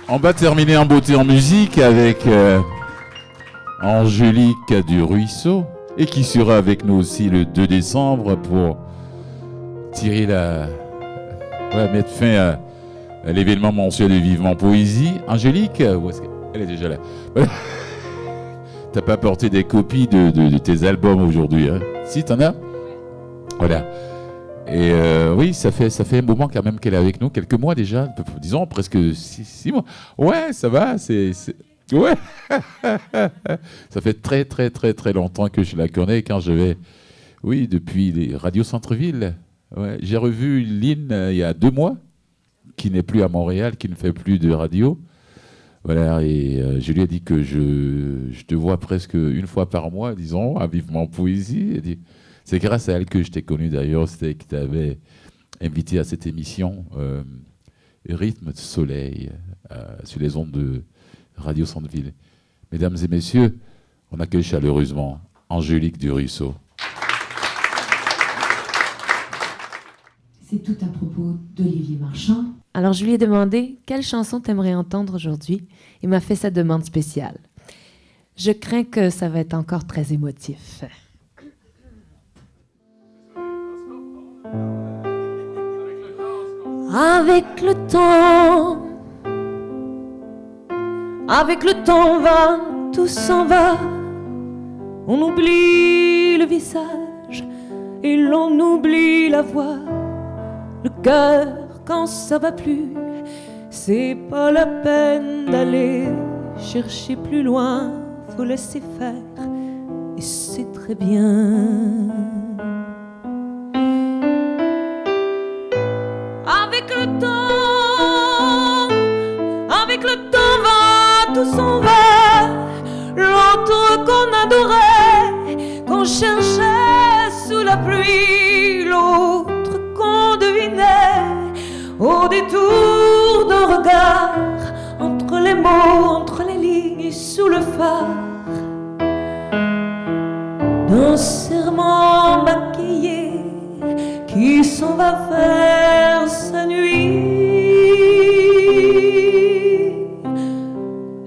On va terminer en beauté en musique avec Angélique du Ruisseau et qui sera avec nous aussi le 2 décembre pour tirer mettre fin à l'événement mensuel de Vivement Poésie. Angélique, où est-ce qu'elle est déjà là? T'as pas apporté des copies de tes albums aujourd'hui, hein? Si, t'en as? Voilà. Et oui, ça fait un moment quand même qu'elle est avec nous, quelques mois déjà, disons presque 6 mois. Ouais, ça va, ouais. Ça fait très très très très longtemps que je la connais quand je vais, oui, depuis les radios Centre-Ville. Ouais. J'ai revu Lynn il y a 2 mois, qui n'est plus à Montréal, qui ne fait plus de radio. Voilà, et je lui ai dit que je te vois presque une fois par mois, disons, à Vivement Poésie. Elle dit, c'est grâce à elle que je t'ai connu d'ailleurs, c'était qui t'avait invité à cette émission Rythme de Soleil sur les ondes de Radio Centre-Ville. Mesdames et messieurs, on accueille chaleureusement Angélique du Ruisseau. C'est tout à propos d'Olivier Marchand. Alors je lui ai demandé quelle chanson t'aimerais entendre aujourd'hui. Il m'a fait sa demande spéciale. Je crains que ça va être encore très émotif. Avec le temps va, tout s'en va. On oublie le visage et l'on oublie la voix. Le cœur, quand ça va plus, c'est pas la peine d'aller chercher plus loin. Faut laisser faire et c'est très bien. Avec le temps va, tout s'en va. L'autre qu'on adorait, qu'on cherchait sous la pluie, l'autre qu'on devinait au détour d'un regard, entre les mots, entre les lignes et sous le phare d'un serment maquillé qui s'en va faire sa nuit.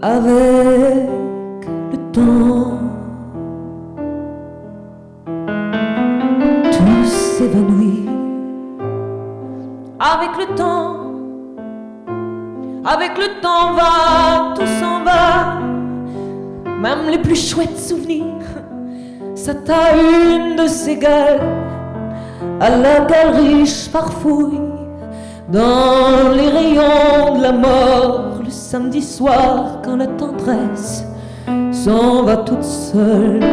Avec le temps, tout s'évanouit. Avec le temps va, tout s'en va. Même les plus chouettes souvenirs, ça t'a une de ces gueules. À la galerie, je farfouille dans les rayons de la mort. Le samedi soir, quand la tendresse s'en va toute seule.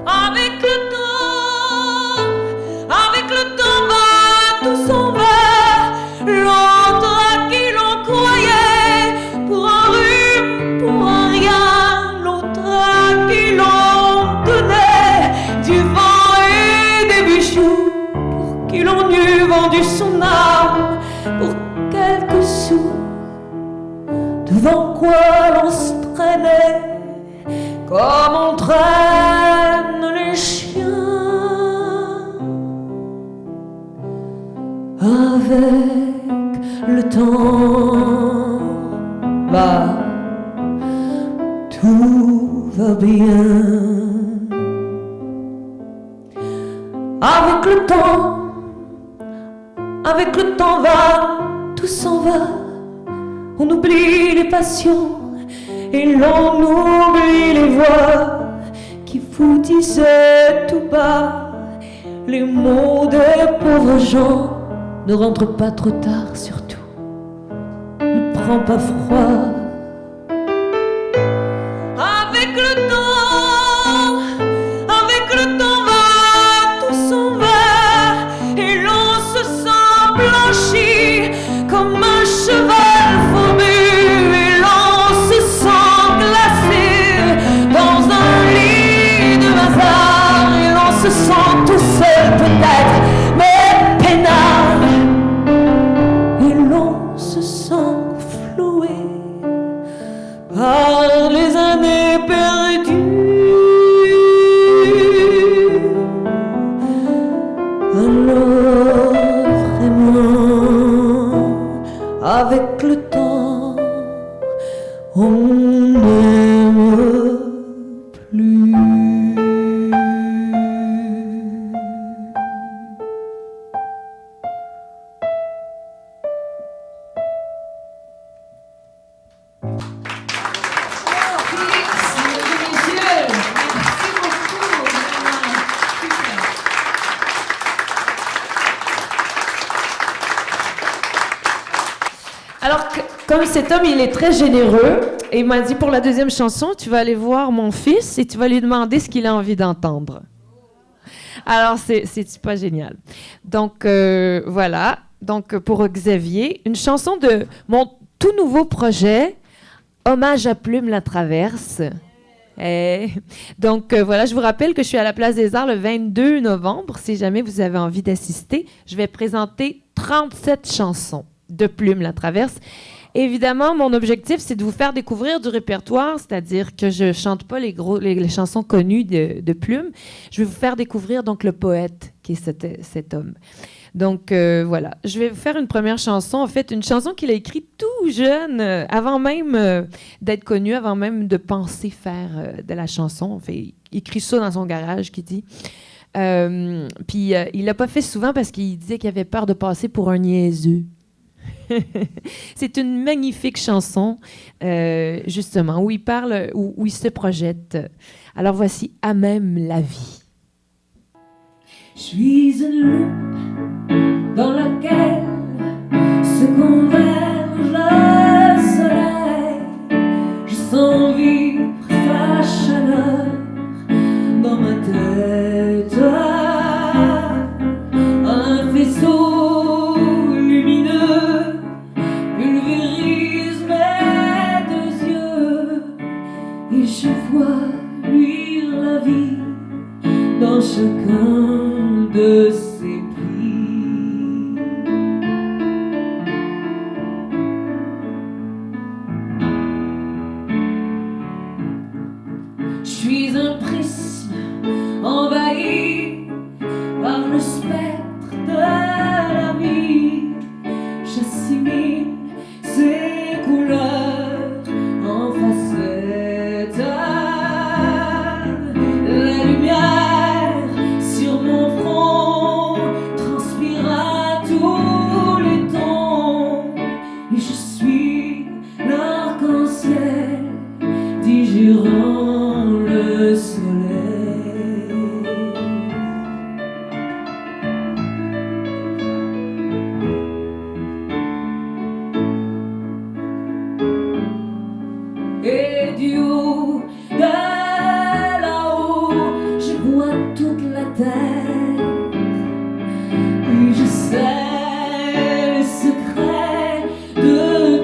Avec le temps va, tout s'en va. L'autre à qui l'on croyait pour un rhume, pour un rien. L'autre à qui l'on donnait du vent et des bijoux, pour qui l'on eût vendu son âme pour quelques sous. Devant quoi l'on se traînait comme on traîne les chiens. Avec le temps va, tout va bien. Avec le temps va, tout s'en va. On oublie les passions et l'on oublie les voix qui vous disaient tout bas les mots des pauvres gens. Ne rentre pas trop tard surtout, ne prends pas froid. Avec le temps va, tout s'en va et l'on se sent blanchi comme un cheval fourbu et l'on se sent glacé dans un lit de hasard et l'on se sent tout seul peut-être mais peinard et l'on se sent floué par les années perdues. Alors vraiment avec le temps on n'aime plus. Alors, comme cet homme, il est très généreux, et il m'a dit, pour la deuxième chanson, tu vas aller voir mon fils et tu vas lui demander ce qu'il a envie d'entendre. Alors, c'est pas génial. Donc, voilà. Donc, pour Xavier, une chanson de mon tout nouveau projet, Hommage à Plume la Traverse. Donc, voilà, je vous rappelle que je suis à la Place des Arts le 22 novembre. Si jamais vous avez envie d'assister, je vais présenter 37 chansons de Plume la Traverse. Évidemment, mon objectif, c'est de vous faire découvrir du répertoire, c'est-à-dire que je chante pas les chansons connues de Plume. Je vais vous faire découvrir donc le poète qui est cet homme. Donc, voilà. Je vais vous faire une première chanson, en fait, une chanson qu'il a écrite tout jeune, avant même d'être connu, avant même de penser faire de la chanson. En fait, il écrit ça dans son garage, qui dit. Puis, il l'a pas fait souvent parce qu'il disait qu'il avait peur de passer pour un niaiseux. C'est une magnifique chanson, justement, où il parle, où il se projette. Alors voici « À même la vie ». Je suis une loupe dans laquelle se converge le soleil. Je sens vivre sa chaleur dans ma tête. Un faisceau lumineux pulvérise mes deux yeux et je vois luire la vie dans chacun de ses plis. Je suis un prisme envahi par le spectre de la vie. J'assimile ses couleurs en facettes. La lumière sur mon front transpire à tous les tons. Et je suis l'arc-en-ciel digérant le soleil. Et du haut de là-haut, je vois toute la terre. Et je sais le secret de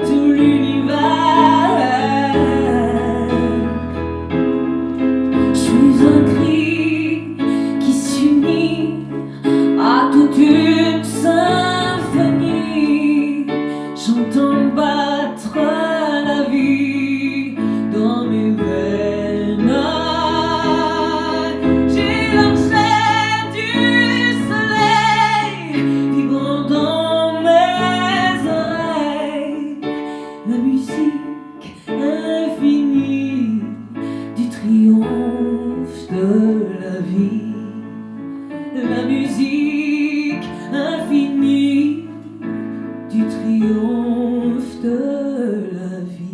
tout l'univers. Je suis un cri qui s'unit à toute une symphonie. J'entends battre la vie dans mes veines. J'ai l'archet du soleil vibrant dans mes oreilles. La musique infinie du triomphe de la vie. La musique infinie du triomphe de la vie.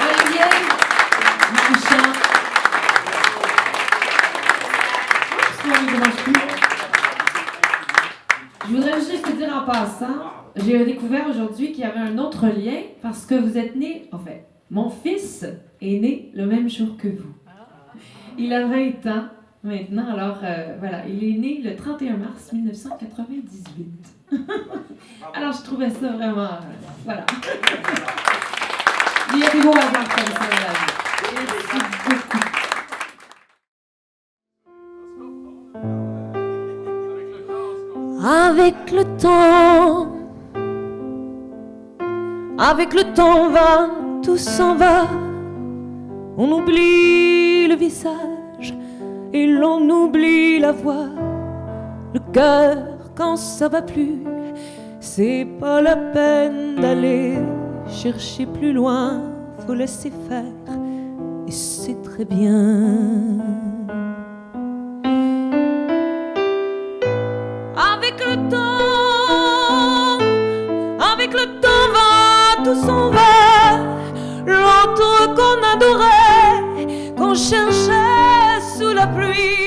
Olivier, Michel. Je voudrais juste te dire en passant, j'ai découvert aujourd'hui qu'il y avait un autre lien parce que vous êtes nés, en fait, mon fils est né le même jour que vous. Il a 20 ans maintenant, alors voilà, il est né le 31 mars 1998. Alors je trouvais ça vraiment, voilà. Il y a des beaux hasards comme ça dans la vie. Merci beaucoup. Avec le temps va, tout s'en va. On oublie le visage et l'on oublie la voix. le cœur quand ça va plus. C'est pas la peine d'aller chercher plus loin, faut laisser faire, et c'est très bien. Avec le temps va, tout s'en va. L'autre qu'on adorait, qu'on cherchait sous la pluie,